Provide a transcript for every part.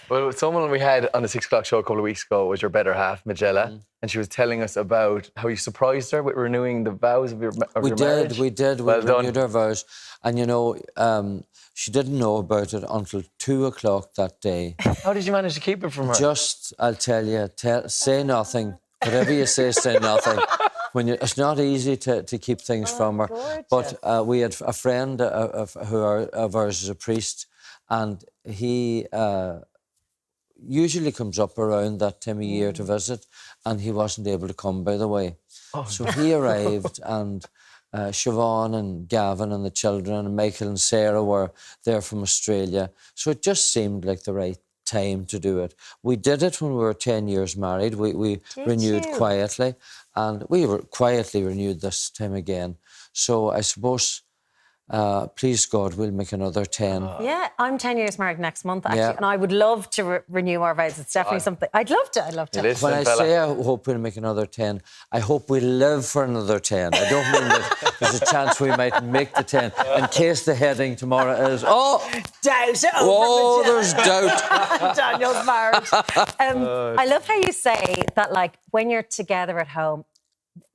Well, someone we had on the 6 o'clock show a couple of weeks ago was your better half, Majella, and she was telling us about how you surprised her with renewing the vows of your marriage. We did. We renewed our vows. And, she didn't know about it until 2 o'clock that day. How did you manage to keep it from her? Just, I'll tell you, say nothing. Whatever you say nothing. It's not easy to keep things from her. Gorgeous. But we had a friend of ours is a priest, and he usually comes up around that time of year to visit, and he wasn't able to come, by the way. So he arrived, and Siobhan and Gavin and the children and Michael and Sarah were there from Australia. So it just seemed like the right time to do it. We did it when we were 10 years married. We renewed quietly, and we were quietly renewed this time again. So I suppose, please God, we'll make another 10. Yeah, I'm 10 years married next month, actually, and I would love to renew our vows. It's definitely something... I'd love to. When I say I hope we'll make another 10, I hope we live for another 10. I don't mean that there's a chance we might make the 10, in case the heading tomorrow is, doubt. Oh, there's doubt. Daniel's marriage. I love how you say that, like, when you're together at home,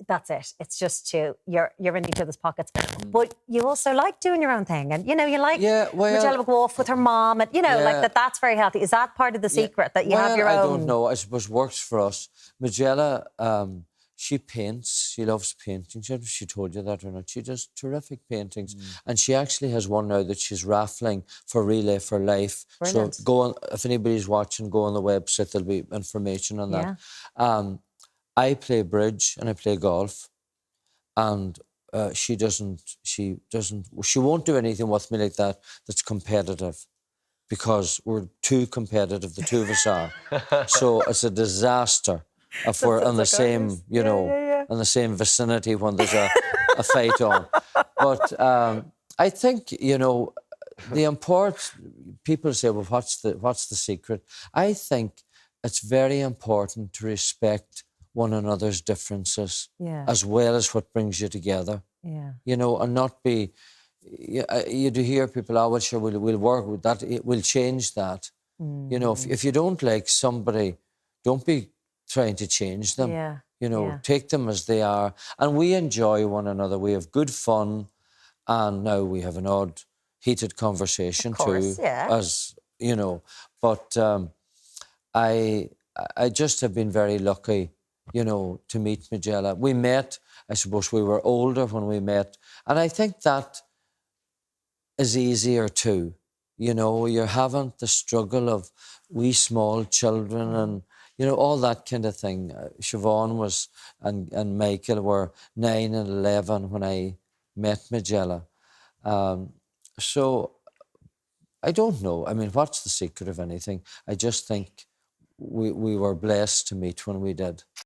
that's it. It's just you're in each other's pockets. But you also like doing your own thing. And, you like Majella would go off with her mom. And, like that's very healthy. Is that part of the secret, that you have your own? I don't know. I suppose works for us. Majella, she paints. She loves painting. I don't know if she told you that or not. She does terrific paintings. And she actually has one now that she's raffling for Relay for Life. Brilliant. So go on, if anybody's watching, go on the website. There'll be information on that. I play bridge and I play golf, and she won't do anything with me like that that's competitive, because we're too competitive, the two of us are. So it's a disaster if we're in the same, in the same vicinity when there's a fight on. But I think, the important... People say, well, what's the secret? I think it's very important to respect one another's differences, as well as what brings you together. And not be... You do hear people, well, sure, we'll work with that, we'll change that. If you don't like somebody, don't be trying to change them. Take them as they are. And we enjoy one another. We have good fun, and now we have an odd, heated conversation too. As, But I just have been very lucky, to meet Majella. We met, I suppose we were older when we met, and I think that is easier too. You haven't the struggle of wee small children and, all that kind of thing. Siobhan and Michael were 9 and 11 when I met Majella. So I don't know. I mean, what's the secret of anything? I just think we were blessed to meet when we did.